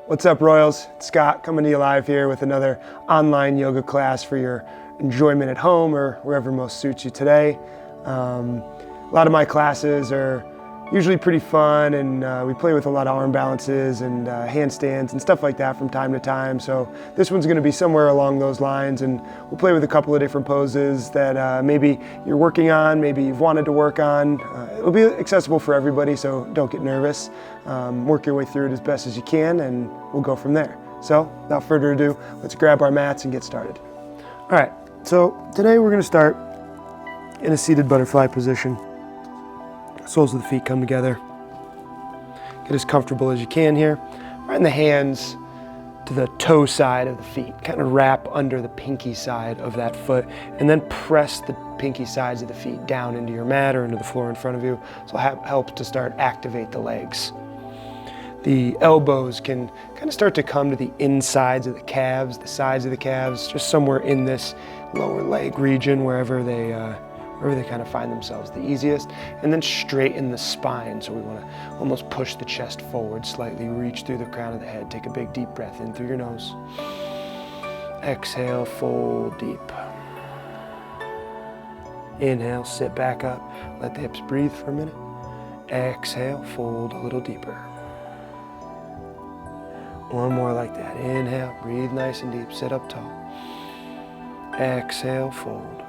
What's up, Royals? It's Scott coming to you live here with another online yoga class for your enjoyment at home or wherever most suits you today. A lot of my classes are usually pretty fun, and we play with a lot of arm balances and handstands and stuff like that from time to time. So this one's going to be somewhere along those lines, and we'll play with a couple of different poses that maybe you're working on, maybe you've wanted to work on. It'll be accessible for everybody, so don't get nervous. Work your way through it as best as you can, and we'll go from there. So without further ado, let's grab our mats and get started. All right, so today we're going to start in a seated butterfly position. Soles of the feet come together. Get as comfortable as you can here. Bring the hands to the toe side of the feet. Kind of wrap under the pinky side of that foot, and then press the pinky sides of the feet down into your mat or into the floor in front of you. So it helps to start activate the legs. The elbows can kind of start to come to the insides of the calves, the sides of the calves, just somewhere in this lower leg region, wherever they kind of find themselves the easiest, and then straighten the spine. So we want to almost push the chest forward slightly, reach through the crown of the head. Take a big deep breath in through your nose. Exhale, fold deep. Inhale, sit back up. Let the hips breathe for a minute. Exhale, fold a little deeper. One more like that. Inhale, breathe nice and deep, sit up tall. Exhale, fold.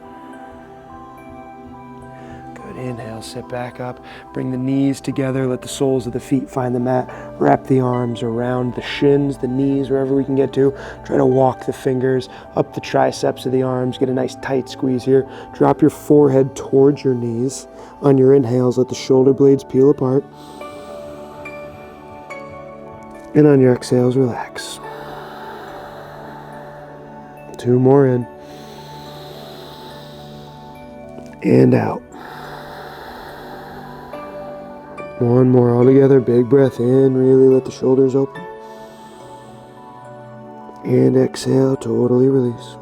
Inhale, sit back up, bring the knees together, let the soles of the feet find the mat, wrap the arms around the shins, the knees, wherever we can get to. Try to walk the fingers up the triceps of the arms, get a nice tight squeeze here. Drop your forehead towards your knees. On your inhales, let the shoulder blades peel apart. And on your exhales, relax. 2 more in. And out. 1 more all together. Big breath in. Really let the shoulders open. And exhale. Totally release.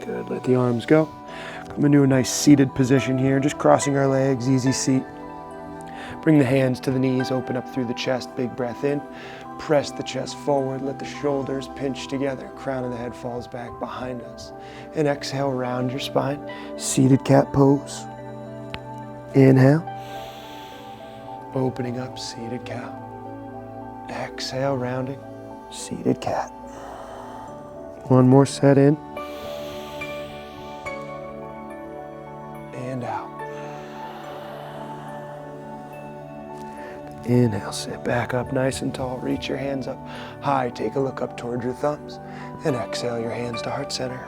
Good. Let the arms go. Come into a nice seated position here. Just crossing our legs. Easy seat. Bring the hands to the knees. Open up through the chest. Big breath in. Press the chest forward. Let the shoulders pinch together. Crown of the head falls back behind us. And exhale. Round your spine. Seated cat pose. Inhale. Opening up, seated cow. Exhale, rounding, seated cat. 1 more set in. And out. Inhale, sit back up nice and tall. Reach your hands up high. Take a look up towards your thumbs. And exhale your hands to heart center.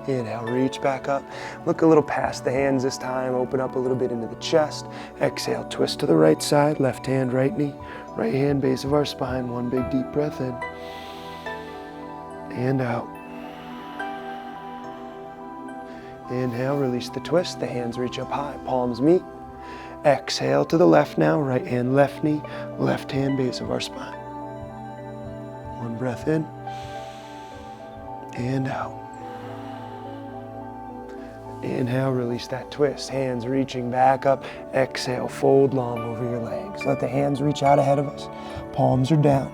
Inhale, reach back up. Look a little past the hands this time. Open up a little bit into the chest. Exhale, twist to the right side. Left hand, right knee. Right hand, base of our spine. 1 big deep breath in. And out. Inhale, release the twist. The hands reach up high. Palms meet. Exhale to the left now. Right hand, left knee. Left hand, base of our spine. 1 breath in. And out. Inhale, release that twist. Hands reaching back up. Exhale, fold long over your legs. Let the hands reach out ahead of us. Palms are down.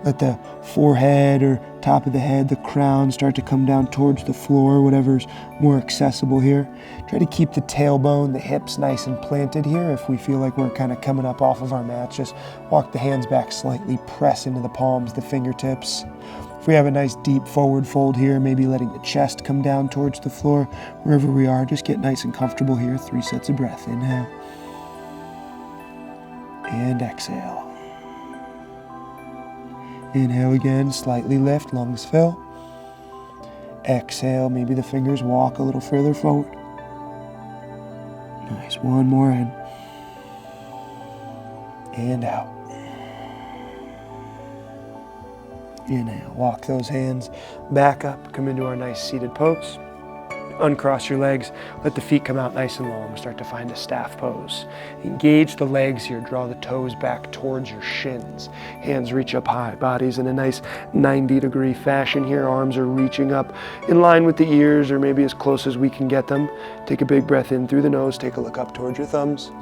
Let the forehead or top of the head, the crown, start to come down towards the floor, whatever's more accessible here. Try to keep the tailbone, the hips nice and planted here. If we feel like we're kind of coming up off of our mats, just walk the hands back slightly, press into the palms, the fingertips. If we have a nice deep forward fold here, maybe letting the chest come down towards the floor, wherever we are, just get nice and comfortable here. 3 sets of breath. Inhale. And exhale. Inhale again, slightly lift, lungs fill. Exhale, maybe the fingers walk a little further forward. Nice, 1 more in. And out. Inhale, walk those hands back up, come into our nice seated pose. Uncross your legs, let the feet come out nice and long. Start to find a staff pose. Engage the legs here, draw the toes back towards your shins. Hands reach up high, body's in a nice 90-degree fashion here. Arms are reaching up in line with the ears or maybe as close as we can get them. Take a big breath in through the nose, take a look up towards your thumbs.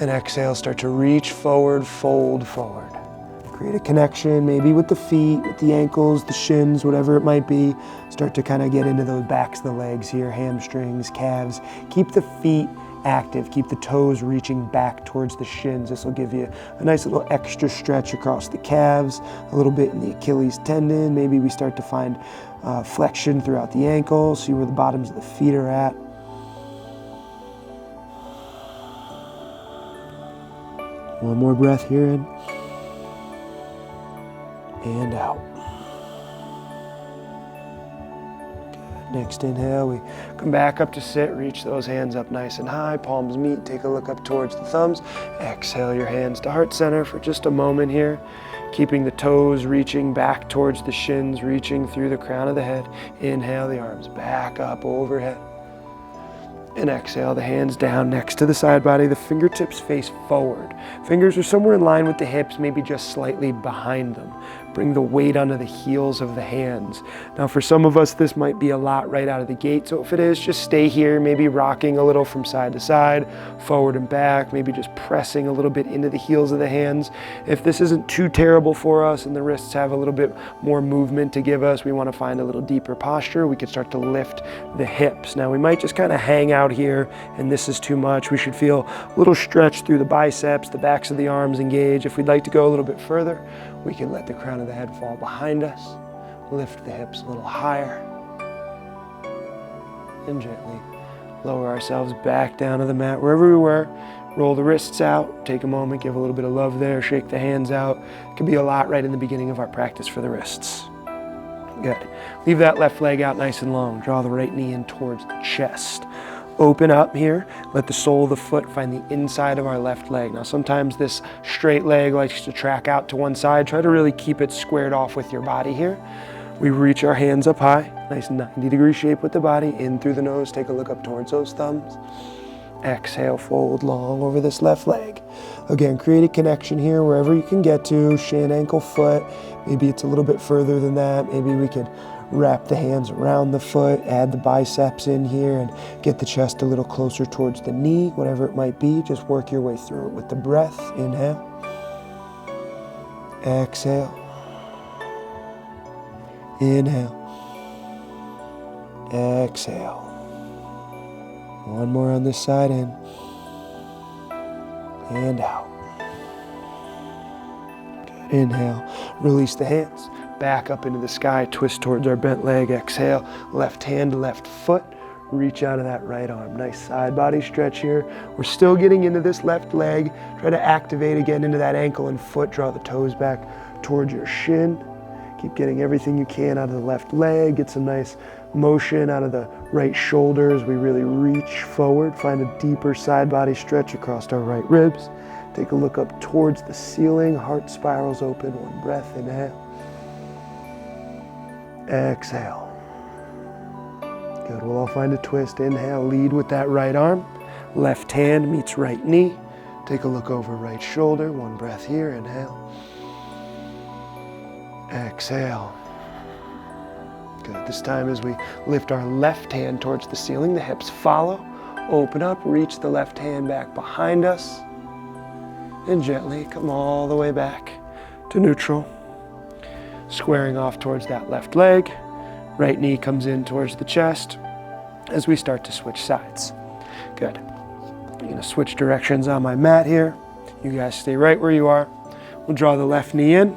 And exhale, start to reach forward, fold forward. Create a connection, maybe with the feet, with the ankles, the shins, whatever it might be. Start to kind of get into those backs of the legs here, hamstrings, calves. Keep the feet active. Keep the toes reaching back towards the shins. This will give you a nice little extra stretch across the calves, a little bit in the Achilles tendon. Maybe we start to find flexion throughout the ankles. See where the bottoms of the feet are at. One more breath here in and out. Good. Next inhale, we come back up to sit, reach those hands up nice and high, palms meet, take a look up towards the thumbs. Exhale your hands to heart center for just a moment here, keeping the toes reaching back towards the shins, reaching through the crown of the head. Inhale the arms back up overhead. And exhale the hands down next to the side body, the fingertips face forward. Fingers are somewhere in line with the hips, maybe just slightly behind them. Bring the weight onto the heels of the hands. Now for some of us, this might be a lot right out of the gate. So if it is, just stay here, maybe rocking a little from side to side, forward and back, maybe just pressing a little bit into the heels of the hands. If this isn't too terrible for us and the wrists have a little bit more movement to give us, we want to find a little deeper posture, we could start to lift the hips. Now we might just kind of hang out here and this is too much. We should feel a little stretch through the biceps, the backs of the arms engage. If we'd like to go a little bit further, we can let the crown of the head fall behind us, lift the hips a little higher, and gently lower ourselves back down to the mat wherever we were. Roll the wrists out, take a moment, give a little bit of love there, shake the hands out. It can be a lot right in the beginning of our practice for the wrists. Good. Leave that left leg out nice and long. Draw the right knee in towards the chest. Open up here, let the sole of the foot find the inside of our left leg. Now sometimes this straight leg likes to track out to one side. Try to really keep it squared off with your body here. We reach our hands up high, nice 90-degree shape with the body, in through the nose, take a look up towards those thumbs. Exhale, fold long over this left leg. Again, create a connection here wherever you can get to, shin, ankle, foot. Maybe it's a little bit further than that. Maybe we could wrap the hands around the foot, add the biceps in here, and get the chest a little closer towards the knee, whatever it might be. Just work your way through it with the breath. Inhale. Exhale. Inhale. Exhale. One more on this side, in and out. Good. Inhale. Release the hands. Back up into the sky, twist towards our bent leg. Exhale, left hand to left foot. Reach out of that right arm. Nice side body stretch here. We're still getting into this left leg. Try to activate again into that ankle and foot. Draw the toes back towards your shin. Keep getting everything you can out of the left leg. Get some nice motion out of the right shoulder as we really reach forward. Find a deeper side body stretch across our right ribs. Take a look up towards the ceiling. Heart spirals open. One breath, inhale. Exhale. Good, we'll all find a twist. Inhale, lead with that right arm. Left hand meets right knee. Take a look over right shoulder. One breath here, inhale. Exhale. Good, this time as we lift our left hand towards the ceiling, the hips follow. Open up, reach the left hand back behind us. And gently come all the way back to neutral. Squaring off towards that left leg. Right knee comes in towards the chest as we start to switch sides. Good. I'm gonna switch directions on my mat here. You guys stay right where you are. We'll draw the left knee in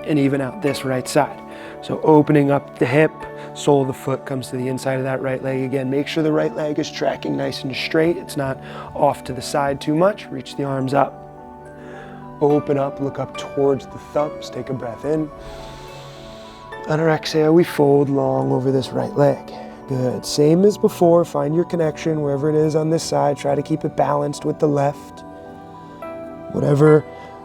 and even out this right side. So opening up the hip, sole of the foot comes to the inside of that right leg again. Make sure the right leg is tracking nice and straight. It's not off to the side too much. Reach the arms up. Open up, look up towards the thumbs. Take a breath in. On our exhale, we fold long over this right leg. Good. Same as before. Find your connection wherever it is on this side. Try to keep it balanced with the left. Whatever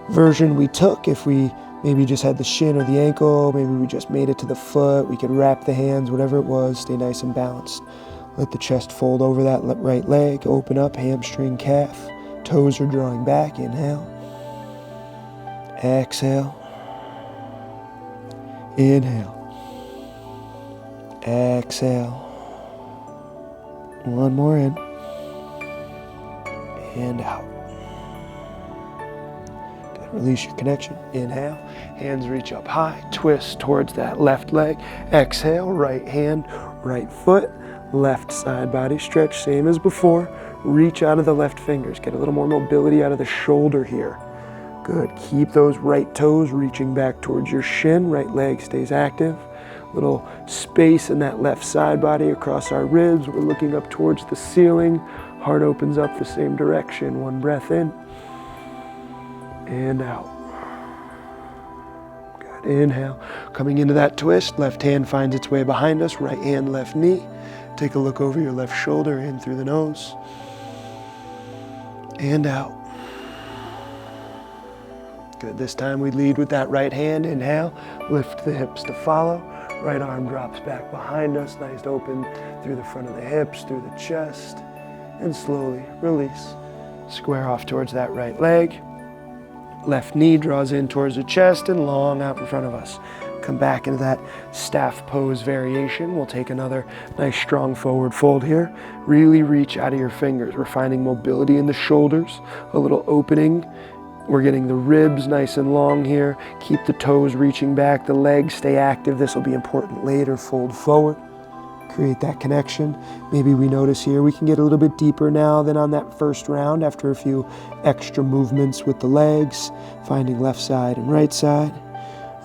version we took, if we maybe just had the shin or the ankle, maybe we just made it to the foot, we could wrap the hands, whatever it was, stay nice and balanced. Let the chest fold over that right leg. Open up, hamstring, calf. Toes are drawing back. Inhale. Exhale. Inhale. Exhale. One more in. And out. Release your connection. Inhale, hands reach up high, twist towards that left leg. Exhale, right hand, right foot, left side body stretch, same as before. Reach out of the left fingers, get a little more mobility out of the shoulder here. Good, keep those right toes reaching back towards your shin, right leg stays active. Little space in that left side body across our ribs. We're looking up towards the ceiling. Heart opens up the same direction. One breath in and out. Good, inhale. Coming into that twist, left hand finds its way behind us, right hand, left knee. Take a look over your left shoulder, in through the nose and out. Good, this time we lead with that right hand. Inhale, lift the hips to follow. Right arm drops back behind us, nice open through the front of the hips, through the chest, and slowly release. Square off towards that right leg. Left knee draws in towards the chest and long out in front of us. Come back into that staff pose variation. We'll take another nice strong forward fold here. Really reach out of your fingers. We're finding mobility in the shoulders, a little opening. We're getting the ribs nice and long here. Keep the toes reaching back, the legs stay active. This will be important later. Fold forward, create that connection. Maybe we notice here we can get a little bit deeper now than on that first round after a few extra movements with the legs, finding left side and right side.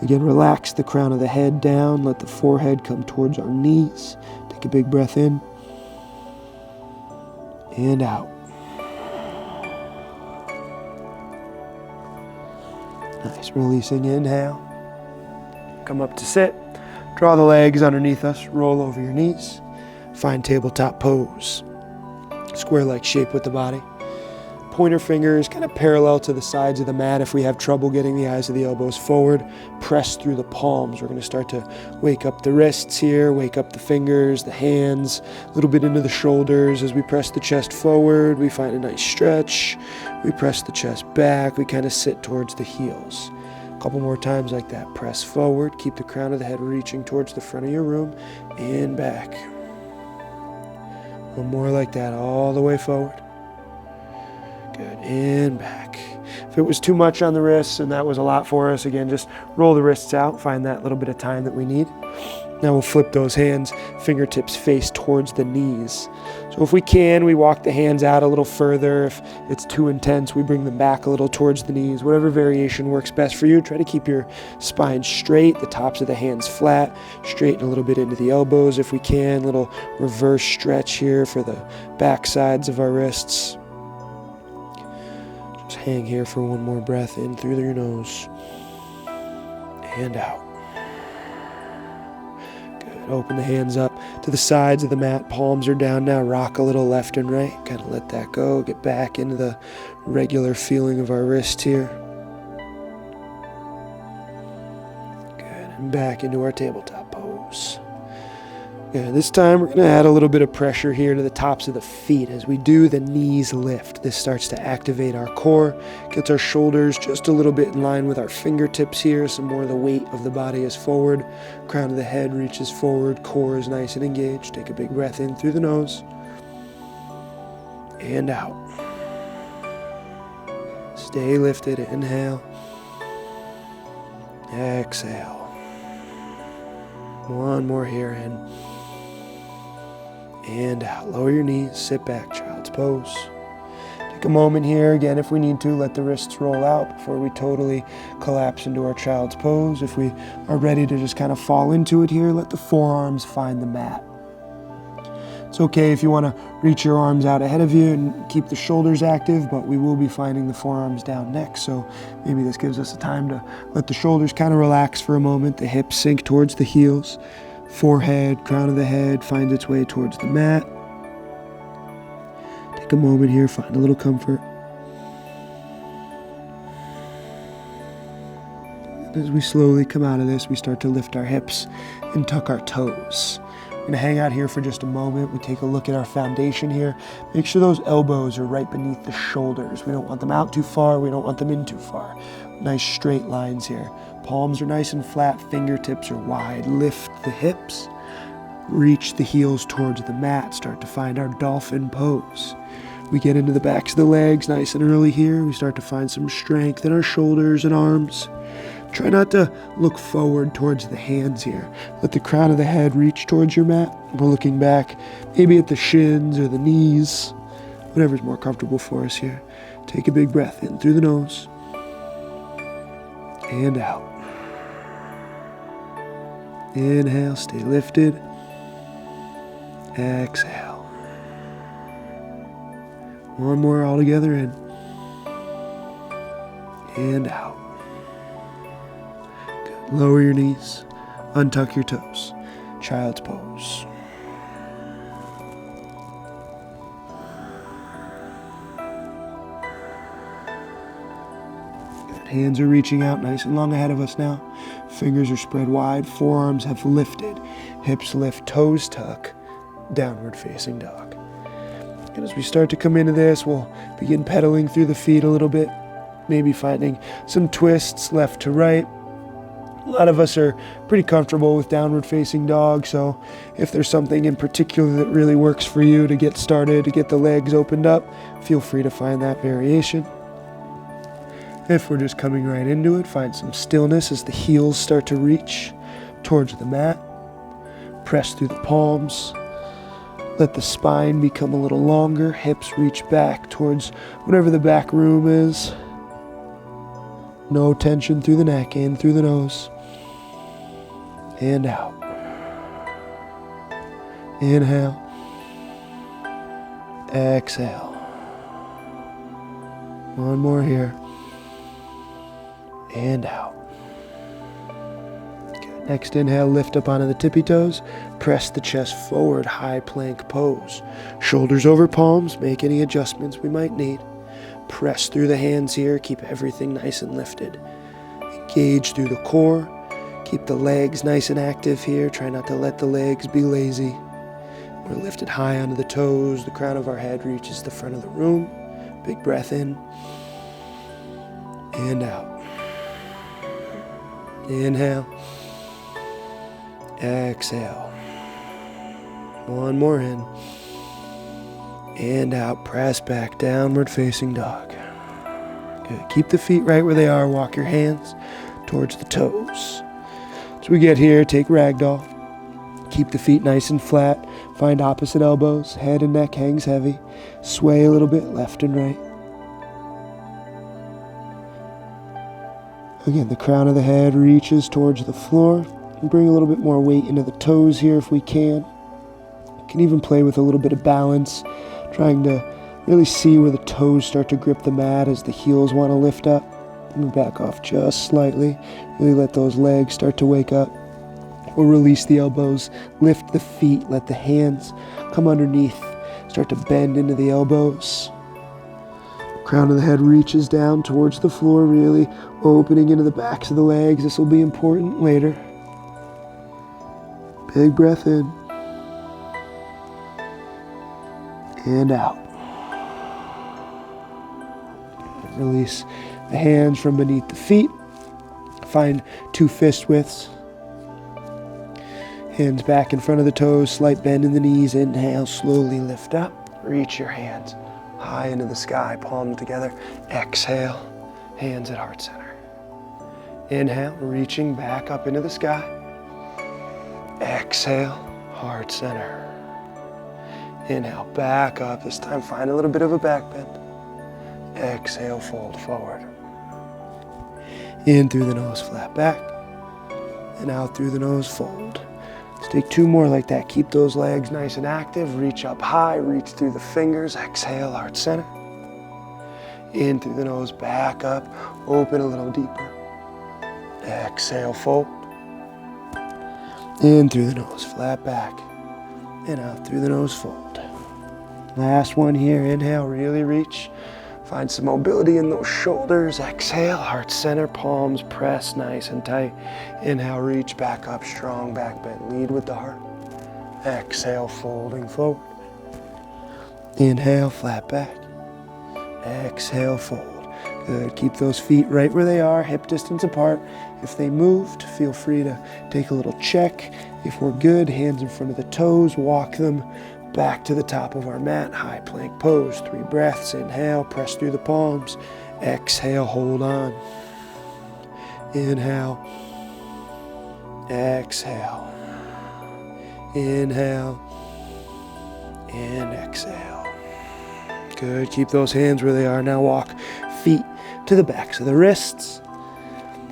Again, relax the crown of the head down, let the forehead come towards our knees. Take a big breath in and out. Nice, releasing, inhale. Come up to sit. Draw the legs underneath us, roll over your knees. Find tabletop pose. Square-like shape with the body. Pointer fingers kind of parallel to the sides of the mat. If we have trouble getting the eyes of the elbows forward, press through the palms. We're going to start to wake up the wrists here, wake up the fingers, the hands, a little bit into the shoulders. As we press the chest forward, we find a nice stretch. We press the chest back. We kind of sit towards the heels. A couple more times like that. Press forward. Keep the crown of the head reaching towards the front of your room and back. One more like that, all the way forward. Good, and back. If it was too much on the wrists and that was a lot for us, again, just roll the wrists out, find that little bit of time that we need. Now we'll flip those hands, fingertips face towards the knees. So if we can, we walk the hands out a little further. If it's too intense, we bring them back a little towards the knees. Whatever variation works best for you. Try to keep your spine straight, the tops of the hands flat, straighten a little bit into the elbows if we can. Little reverse stretch here for the back sides of our wrists. Just hang here for one more breath in through your nose and out. Good. Open the hands up to the sides of the mat. Palms are down now. Rock a little left and right. Kind of let that go. Get back into the regular feeling of our wrist here. Good. And back into our tabletop pose. Yeah, this time we're going to add a little bit of pressure here to the tops of the feet. As we do, the knees lift. This starts to activate our core, gets our shoulders just a little bit in line with our fingertips here. Some more of the weight of the body is forward. Crown of the head reaches forward. Core is nice and engaged. Take a big breath in through the nose and out. Stay lifted. Inhale. Exhale. One more here in. And out. Lower your knees, sit back, child's pose. Take a moment here, again, if we need to, let the wrists roll out before we totally collapse into our child's pose. If we are ready to just kind of fall into it here, let the forearms find the mat. It's okay if you want to reach your arms out ahead of you and keep the shoulders active, but we will be finding the forearms down next, so maybe this gives us a time to let the shoulders kind of relax for a moment, the hips sink towards the heels. Forehead, crown of the head finds its way towards the mat. Take a moment here, find a little comfort. And as we slowly come out of this, we start to lift our hips and tuck our toes. We're going to hang out here for just a moment. We take a look at our foundation here. Make sure those elbows are right beneath the shoulders. We don't want them out too far. We don't want them in too far. Nice straight lines here. Palms are nice and flat. Fingertips are wide. Lift the hips. Reach the heels towards the mat. Start to find our dolphin pose. We get into the backs of the legs nice and early here. We start to find some strength in our shoulders and arms. Try not to look forward towards the hands here. Let the crown of the head reach towards your mat. We're looking back, maybe at the shins or the knees, whatever's more comfortable for us here. Take a big breath in through the nose and out. Inhale, stay lifted. Exhale. One more all together in and out. Good. Lower your knees, untuck your toes. Child's pose. Good. Hands are reaching out nice and long ahead of us now. Fingers are spread wide, forearms have lifted, hips lift, toes tuck, downward facing dog. And as we start to come into this, we'll begin pedaling through the feet a little bit, maybe finding some twists left to right. A lot of us are pretty comfortable with downward facing dog, so if there's something in particular that really works for you to get started, to get the legs opened up, feel free to find that variation. If we're just coming right into it, find some stillness as the heels start to reach towards the mat. Press through the palms. Let the spine become a little longer. Hips reach back towards whatever the back room is. No tension through the neck, in through the nose. And out. Inhale. Exhale. One more here. And out. Good. Next inhale, lift up onto the tippy toes. Press the chest forward, high plank pose. Shoulders over palms, make any adjustments we might need. Press through the hands here, keep everything nice and lifted. Engage through the core. Keep the legs nice and active here. Try not to let the legs be lazy. We're lifted high onto the toes. The crown of our head reaches the front of the room. Big breath in. And out. Inhale. Exhale. One more in. And out. Press back. Downward facing dog. Good. Keep the feet right where they are. Walk your hands towards the toes. As we get here, take ragdoll. Keep the feet nice and flat. Find opposite elbows. Head and neck hangs heavy. Sway a little bit left and right. Again, the crown of the head reaches towards the floor. And bring a little bit more weight into the toes here if we can. You can even play with a little bit of balance, trying to really see where the toes start to grip the mat as the heels want to lift up. And back off just slightly. Really let those legs start to wake up. We'll release the elbows, lift the feet, let the hands come underneath. Start to bend into the elbows. Crown of the head reaches down towards the floor, really opening into the backs of the legs. This will be important later. Big breath in. And out. Release the hands from beneath the feet. Find 2 fist widths. Hands back in front of the toes, slight bend in the knees. Inhale, slowly lift up. Reach your hands high into the sky, palms together. Exhale, hands at heart center. Inhale, reaching back up into the sky. Exhale, heart center. Inhale, back up. This time find a little bit of a back bend. Exhale, fold forward. In through the nose, flat back. And out through the nose, fold. Let's take 2 more like that. Keep those legs nice and active. Reach up high, reach through the fingers. Exhale, heart center. In through the nose, back up. Open a little deeper. Exhale, fold. In through the nose, flat back. And out through the nose, fold. Last one here. Inhale, really reach. Find some mobility in those shoulders. Exhale, heart center, palms press nice and tight. Inhale, reach back up, strong back bend. Lead with the heart. Exhale, folding forward. Inhale, flat back. Exhale, fold. Good. Keep those feet right where they are, hip distance apart. If they moved, feel free to take a little check. If we're good, hands in front of the toes, walk them back to the top of our mat, high plank pose. 3 breaths, inhale, press through the palms. Exhale, hold on. Inhale. Exhale. Inhale. And exhale. Good, keep those hands where they are. Now walk feet to the backs of the wrists.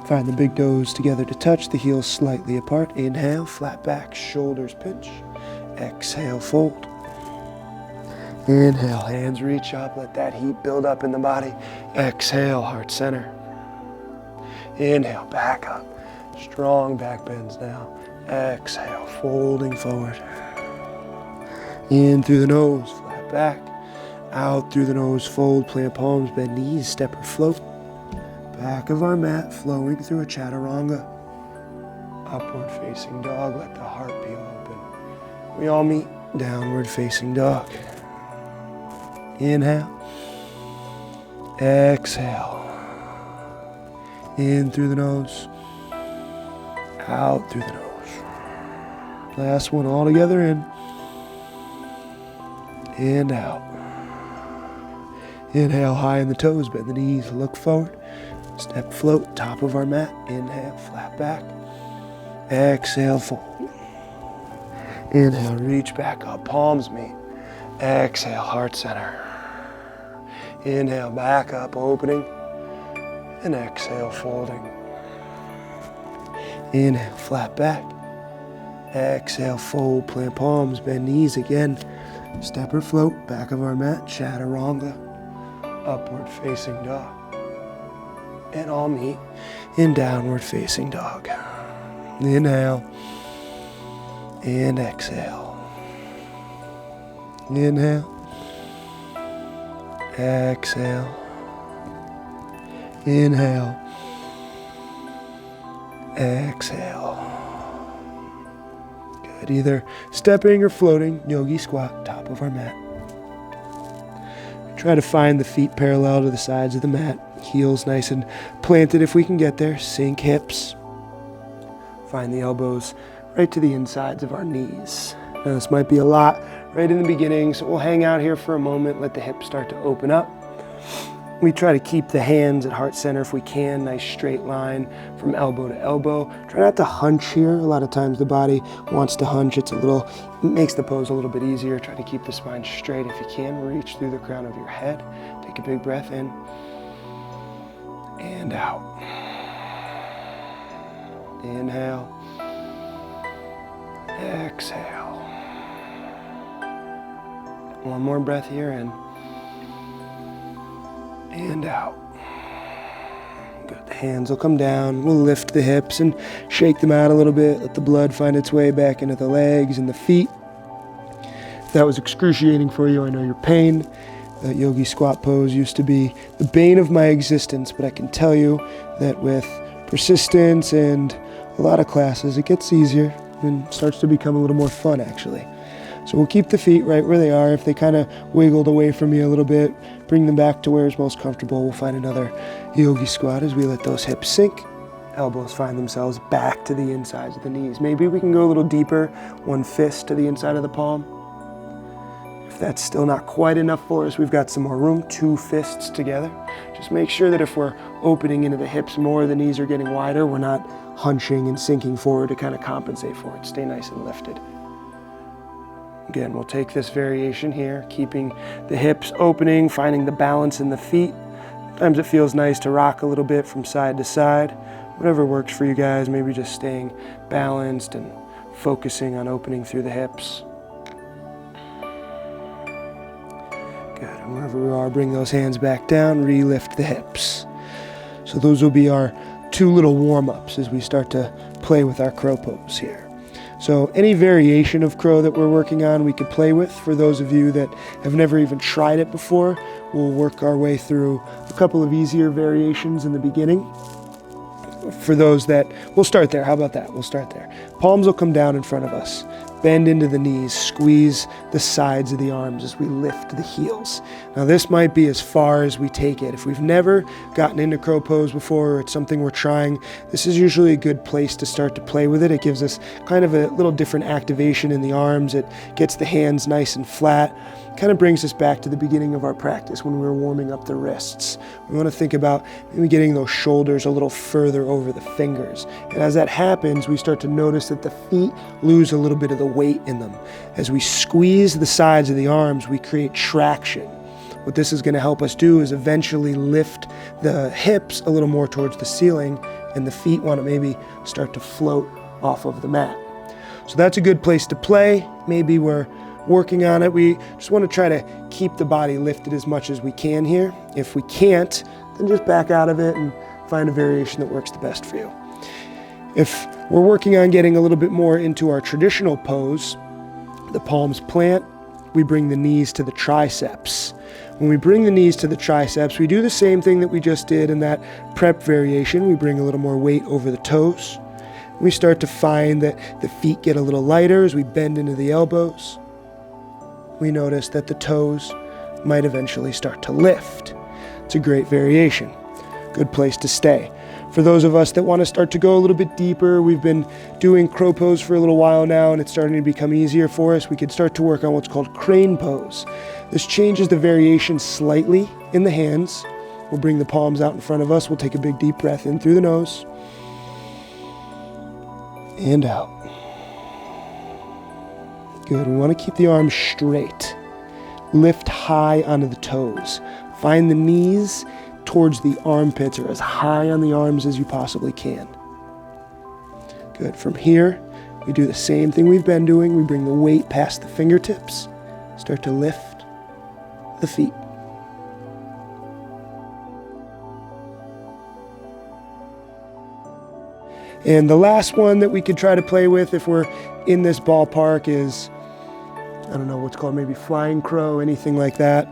Find the big toes together to touch, the heels slightly apart. Inhale, flat back, shoulders pinch. Exhale, fold. Inhale, hands reach up, let that heat build up in the body. Exhale, heart center. Inhale, back up. Strong back bends now. Exhale, folding forward. In through the nose, flat back. Out through the nose, fold, plant palms, bend knees, step or float. Back of our mat, flowing through a chaturanga. Upward facing dog, let the heart be open. We all meet downward facing dog. Inhale. Exhale. In through the nose. Out through the nose. Last one all together in. And out. Inhale, high in the toes, bend the knees, look forward. Step, float, top of our mat. Inhale, flat back. Exhale, fold. Inhale, reach back up, palms meet. Exhale, heart center. Inhale, back up, opening. And exhale, folding. Inhale, flat back. Exhale, fold, plant palms, bend knees again. Step or float, back of our mat, chaturanga. Upward facing dog. And all meet in downward facing dog. Inhale. And exhale. Inhale. Exhale. Inhale. Exhale. Good. Either stepping or floating, Yogi Squat, top of our mat. Try to find the feet parallel to the sides of the mat. Heels nice and planted if we can get there. Sink hips. Find the elbows right to the insides of our knees. Now this might be a lot right in the beginning, so we'll hang out here for a moment, let the hips start to open up. We try to keep the hands at heart center if we can, nice straight line from elbow to elbow. Try not to hunch here. A lot of times the body wants to hunch. It makes the pose a little bit easier. Try to keep the spine straight if you can. Reach through the crown of your head. Take a big breath in and out. Inhale. Exhale. One more breath here in. And out. Good. The hands will come down. We'll lift the hips and shake them out a little bit. Let the blood find its way back into the legs and the feet. If that was excruciating for you, I know your pain. That Yogi Squat pose used to be the bane of my existence, but I can tell you that with persistence and a lot of classes, it gets easier and starts to become a little more fun, actually. So we'll keep the feet right where they are. If they kind of wiggled away from you a little bit, bring them back to where is most comfortable. We'll find another Yogi Squat as we let those hips sink. Elbows find themselves back to the insides of the knees. Maybe we can go a little deeper, one fist to the inside of the palm. If that's still not quite enough for us, we've got some more room, 2 fists together. Just make sure that if we're opening into the hips more, the knees are getting wider, we're not hunching and sinking forward to kind of compensate for it. Stay nice and lifted. Again, we'll take this variation here, keeping the hips opening, finding the balance in the feet. Sometimes it feels nice to rock a little bit from side to side. Whatever works for you guys, maybe just staying balanced and focusing on opening through the hips. Good, and wherever we are, bring those hands back down, re-lift the hips. So those will be our 2 little warm-ups as we start to play with our crow pose here. So any variation of crow that we're working on, we could play with. For those of you that have never even tried it before, we'll work our way through a couple of easier variations in the beginning. For those that, we'll start there. How about that? We'll start there. Palms will come down in front of us. bend into the knees, squeeze the sides of the arms as we lift the heels. Now this might be as far as we take it. If we've never gotten into crow pose before, or it's something we're trying, this is usually a good place to start to play with it. It gives us kind of a little different activation in the arms. It gets the hands nice and flat. Kind of brings us back to the beginning of our practice when we were warming up the wrists. We want to think about maybe getting those shoulders a little further over the fingers. And as that happens, we start to notice that the feet lose a little bit of the weight in them. As we squeeze the sides of the arms, we create traction. What this is going to help us do is eventually lift the hips a little more towards the ceiling, and the feet want to maybe start to float off of the mat. So that's a good place to play. Maybe we're working on it. We just want to try to keep the body lifted as much as we can here. If we can't, then just back out of it and find a variation that works the best for you. If we're working on getting a little bit more into our traditional pose, the palms plant, we bring the knees to the triceps. When we bring the knees to the triceps, we do the same thing that we just did in that prep variation. We bring a little more weight over the toes. We start to find that the feet get a little lighter as we bend into the elbows. We notice that the toes might eventually start to lift. It's a great variation. Good place to stay. For those of us that want to start to go a little bit deeper, we've been doing crow pose for a little while now and it's starting to become easier for us. We could start to work on what's called crane pose. This changes the variation slightly in the hands. We'll bring the palms out in front of us. We'll take a big deep breath in through the nose and out. Good. We want to keep the arms straight. Lift high onto the toes. Find the knees towards the armpits or as high on the arms as you possibly can. Good. From here, we do the same thing we've been doing. We bring the weight past the fingertips. Start to lift the feet. And the last one that we could try to play with if we're in this ballpark is, I don't know what's called, maybe flying crow, anything like that.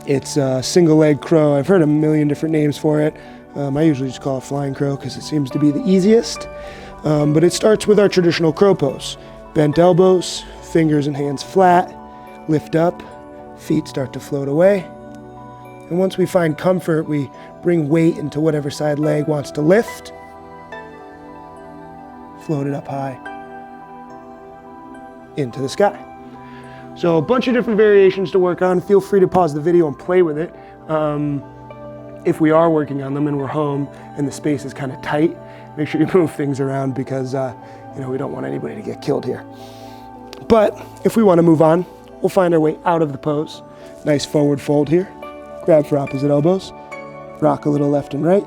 It's a single leg crow. I've heard a million different names for it. I usually just call it flying crow because it seems to be the easiest. But it starts with our traditional crow pose. Bent elbows, fingers and hands flat, lift up, feet start to float away. And once we find comfort, we bring weight into whatever side leg wants to lift. Float it up high into the sky. So a bunch of different variations to work on. Feel free to pause the video and play with it. If we are working on them and we're home and the space is kind of tight, make sure you move things around because we don't want anybody to get killed here. But if we want to move on, we'll find our way out of the pose. Nice forward fold here. Grab for opposite elbows. Rock a little left and right.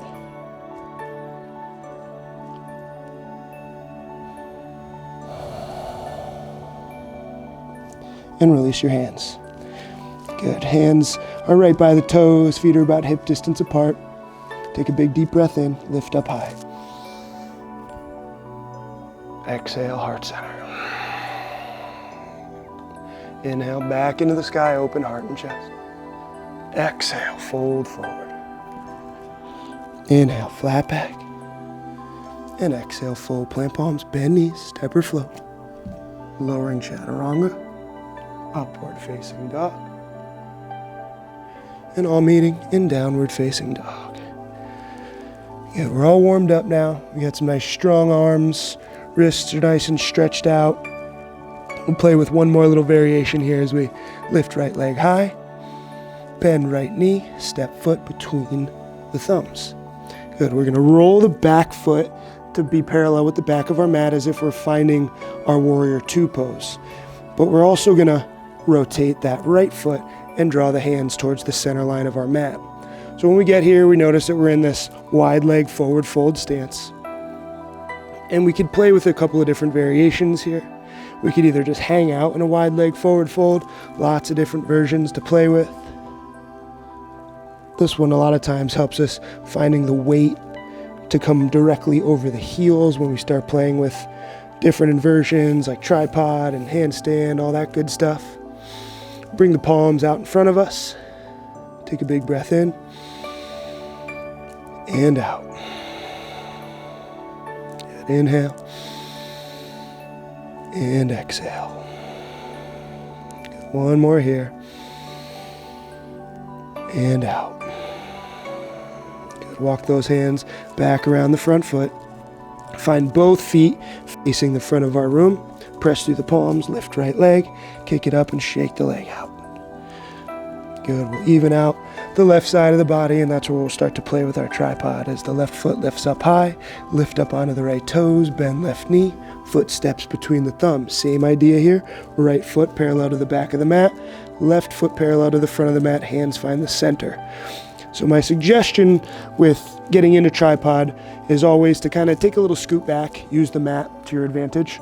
And release your hands. Good. Hands are right by the toes. Feet are about hip distance apart. Take a big deep breath in. Lift up high. Exhale, heart center. Inhale, back into the sky, open heart and chest. Exhale, fold forward. Inhale, flat back. And exhale, fold, plant palms, bend knees, step or float. Lowering chaturanga. Upward facing dog. And all meeting in downward facing dog. Yeah, we're all warmed up now. We got some nice strong arms. Wrists are nice and stretched out. We'll play with one more little variation here as we lift right leg high. Bend right knee, step foot between the thumbs. Good, we're gonna roll the back foot to be parallel with the back of our mat as if we're finding our warrior two pose. But we're also gonna rotate that right foot and draw the hands towards the center line of our mat. So when we get here, we notice that we're in this wide leg forward fold stance. And we could play with a couple of different variations here. We could either just hang out in a wide leg forward fold, lots of different versions to play with. This one a lot of times helps us finding the weight to come directly over the heels when we start playing with different inversions like tripod and handstand, all that good stuff. Bring the palms out in front of us. Take a big breath in and out. Good. Inhale and exhale. One more here. And out. Good. Walk those hands back around the front foot. Find both feet facing the front of our room. Press through the palms, lift right leg, kick it up and shake the leg out. Good. We'll even out the left side of the body, and that's where we'll start to play with our tripod. As the left foot lifts up high, lift up onto the right toes, bend left knee, foot steps between the thumbs. Same idea here. Right foot parallel to the back of the mat, left foot parallel to the front of the mat, hands find the center. So my suggestion with getting into tripod is always to kind of take a little scoot back, use the mat to your advantage.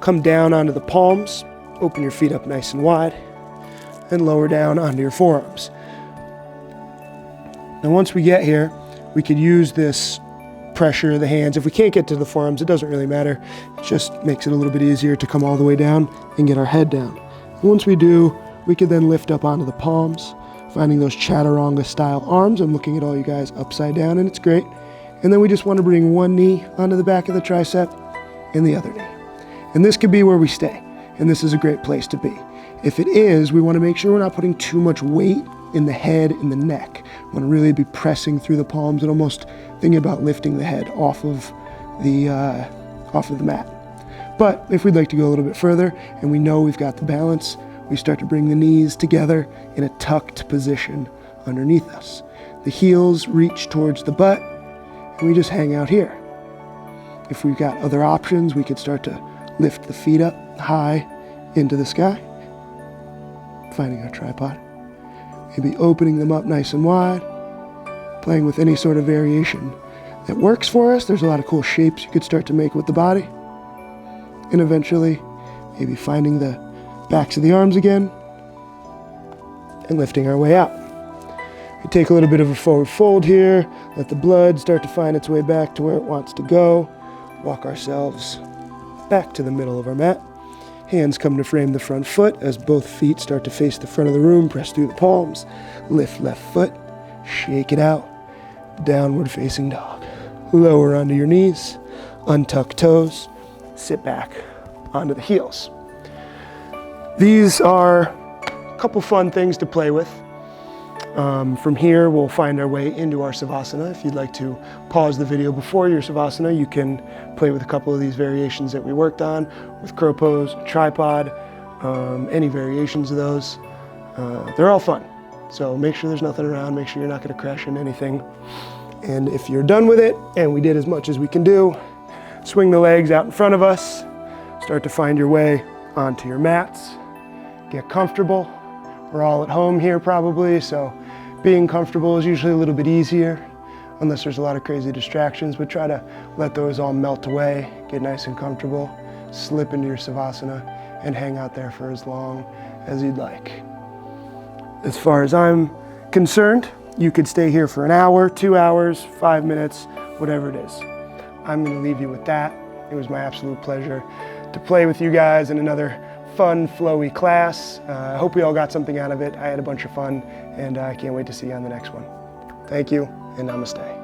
Come down onto the palms, open your feet up nice and wide, and lower down onto your forearms. Now once we get here, we could use this pressure of the hands. If we can't get to the forearms, it doesn't really matter. It just makes it a little bit easier to come all the way down and get our head down. And once we do, we could then lift up onto the palms, finding those chaturanga style arms. I'm looking at all you guys upside down, and it's great. And then we just want to bring one knee onto the back of the tricep and the other knee. And this could be where we stay, and this is a great place to be. If it is, we want to make sure we're not putting too much weight in the head and the neck. We want to really be pressing through the palms and almost thinking about lifting the head off of the mat. But if we'd like to go a little bit further and we know we've got the balance, we start to bring the knees together in a tucked position underneath us. The heels reach towards the butt, and we just hang out here. If we've got other options, we could start to lift the feet up high into the sky, finding our tripod. Maybe opening them up nice and wide, playing with any sort of variation that works for us. There's a lot of cool shapes you could start to make with the body. And eventually, maybe finding the backs of the arms again and lifting our way out. We take a little bit of a forward fold here, let the blood start to find its way back to where it wants to go. Walk ourselves back to the middle of our mat. Hands come to frame the front foot as both feet start to face the front of the room. Press through the palms. Lift left foot. Shake it out. Downward facing dog. Lower onto your knees. Untuck toes. Sit back onto the heels. These are a couple fun things to play with. From here, we'll find our way into our Savasana. If you'd like to pause the video before your Savasana, you can play with a couple of these variations that we worked on with crow pose, tripod, any variations of those. They're all fun. So make sure there's nothing around, make sure you're not gonna crash into anything. And if you're done with it, and we did as much as we can do, swing the legs out in front of us, start to find your way onto your mats, get comfortable. We're all at home here probably, so being comfortable is usually a little bit easier, unless there's a lot of crazy distractions, but try to let those all melt away, get nice and comfortable, slip into your Savasana, and hang out there for as long as you'd like. As far as I'm concerned, you could stay here for an hour, 2 hours, 5 minutes, whatever it is. I'm gonna leave you with that. It was my absolute pleasure to play with you guys in another fun, flowy class. I hope we all got something out of it. I had a bunch of fun, and I can't wait to see you on the next one. Thank you, and namaste.